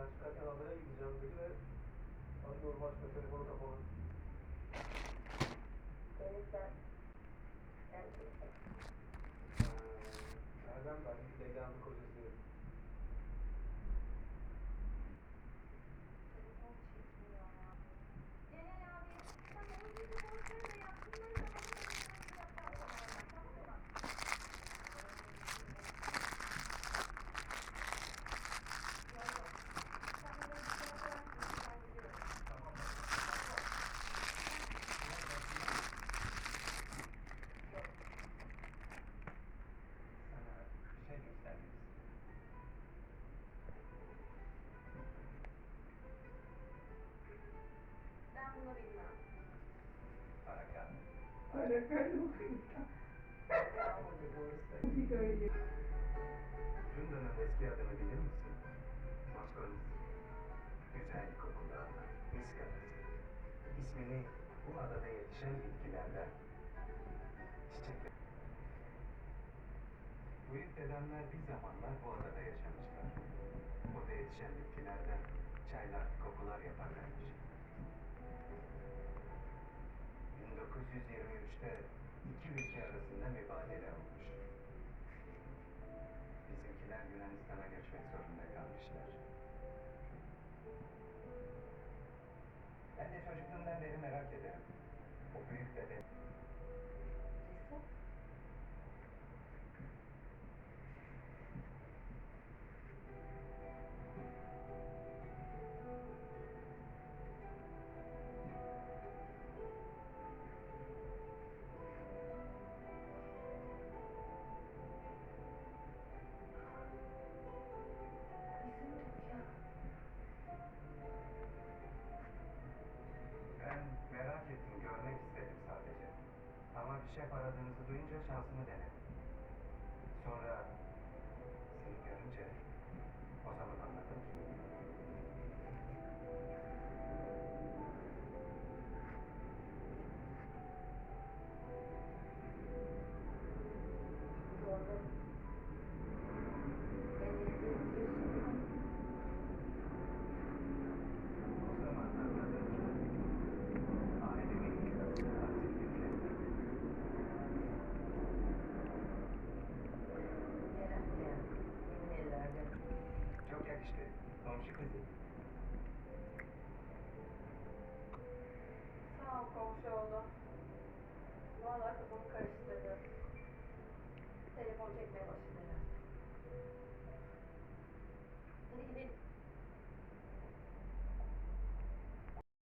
Ben çıkarken haber'e gideceğim dedi ve arıyorum açma telefonu kapalı. Nereden ben? Leyla'nın kocasıyım. Celal abi, sen o yüzü boş ver de yaptığınları da bana da tamam mı? Ben bunu bilmem. Runda'nın eski adını bilir misin? Moskoniz. Güzel kokulu ada, mis adası. İsmini bu adada yetişen bitkilerden, çiçekler. Büyük dedemler bir zamanlar bu adada yaşamışlar. Burada yetişen bitkilerden çaylar, kokular yaparlarmış. 1923'te iki ülke arasında mübadele olmuş. Bizimkiler Yunanistan'a göçmek zorunda kalmışlar. Ben de çocukluğumdan beri merak ederim. O büyük dede... Ben merak ettim, görmek istedim sadece. Ama bir şef aradığınızı duyunca şansımı denedim. Sonra seni görünce o zaman anladım ki. O zaman anladım ki ailemin mirası artık yüklenmedi. Çok yakıştı. Komşu kızı. Sağ ol komşuoğlu. Vallahi kafamı karıştırdı. Telefon çekmeye başladı herhalde.